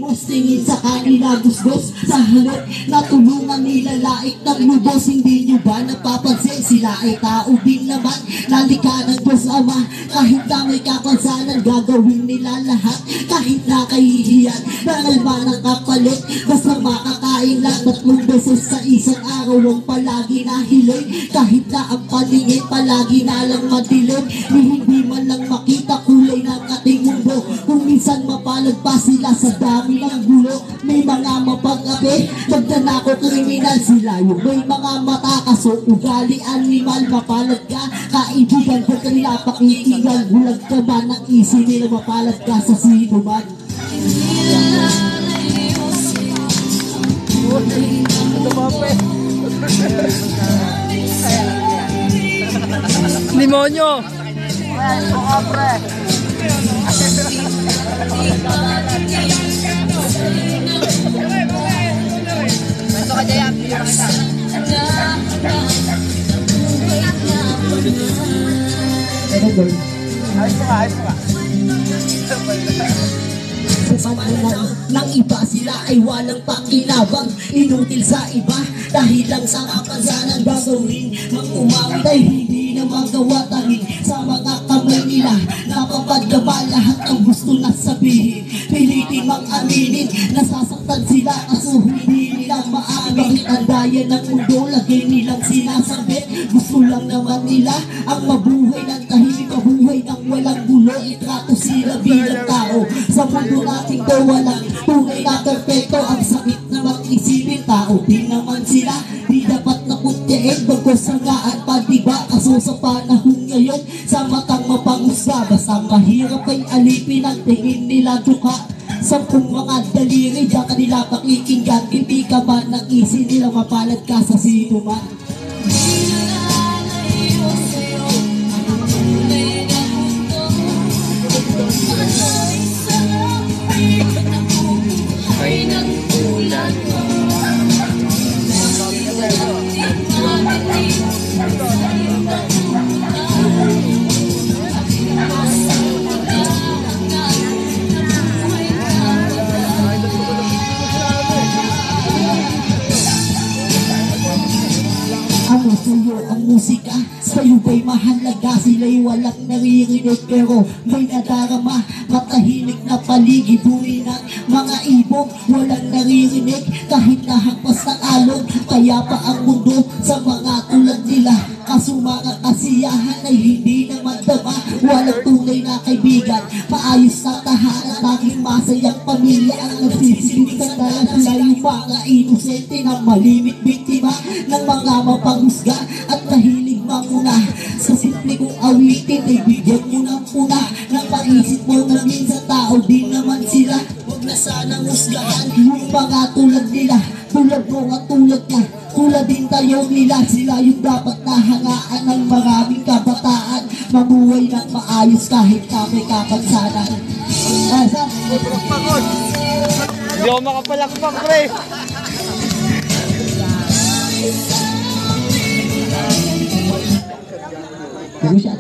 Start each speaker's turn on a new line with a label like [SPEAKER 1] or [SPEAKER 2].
[SPEAKER 1] himos, tingin sa kanila gusgos. Sa halip na tulungan nila laik ng lubos. Hindi nyo ba napapansin sila ay tao din naman? Nalika ng Diyos Ama, kahit na may kapansanan gagawin nila lahat. Kahit na kahihiyan, nangalma ng kapalit. Basta makakain lang 3 beses sa isang araw ang palagi na hiling. Kahit na ang paningin palagi na lang madilim, hindi man lang makita kulay ng ating mundo. Kung minsan mapalad pa sila sa dami ng gulo. May mga mapag-api, magdanako kriminal sila. Yung may mga mata kaso ugali animal. Mapalad ka, kaibigan ko kanila pakikinggan. Bulag ka ba ng isi nila, mapalad ka sa sino man.
[SPEAKER 2] Limonyo.
[SPEAKER 3] Ito ka Jayam, bigyan kita. Ayos mo ka.
[SPEAKER 1] Sa pananaw ng iba sila ay walang pakinabang. Inutil sa iba dahil lang sa kapansanan gagawin. Mang-umawit ay hindi na magawa tanging sa mga kamay nila. Napapadama lahat ang gusto na sabihin. Pilitin mang aminin, nasasaktan sila kaso hindi nila maamin. Bakit ang daya ng mundo lagi nilang sinasambit? Gusto lang naman nila ang mabuhay ng tahimik, mabuhay ng walang gulo. Itrato sila bilang tao sa mundo nating to walang tunay na perfecto. Ang sakit na mag-isipin, tao din naman sila. Di dapat naputyain, bagos sangaan pa diba? Kaso sa panahon ngayon, sa matang mapangusga, basta mahirap ay alipin ang tingin nila duka. 10 mga daliri, diyan kanila pakikinggan. Hindi ka ba nag-isi nila, mapalad ka sa sino man. Ano sa'yo ang musika? Sa'yo ba'y mahalaga? Sila'y walang naririnig pero may nadarama. Matahimik na paligid, buhay ng mga ibong walang naririnig. Kahit nahagpas ng alon, payapa ang mundo sa mga tulad nila. Kaso mga kasiyahan ay hindi naman tama. Walang tunay na kaibigan, maayos na tahanan. Tanging masayang pamilya ang nagsisilip sa dala. Sila yung mga inosente na malimit biktima ng mga mapanghusga at mahilig manguna. Sa simple kong awitin ay bigyan nyo ng puna. Nang paisip mo na minsan tao din naman sila. Huwag na sanang husgahan yung mga tulad nila. Tulad mo at tulad niya, tulad din tayo nila. Sila yung dapat nahangaan ng maraming kabataan. Mabuhay ng maayos kahit na may kapansanan.
[SPEAKER 2] Hindi ako makapalakpak, pre.
[SPEAKER 1] Siya.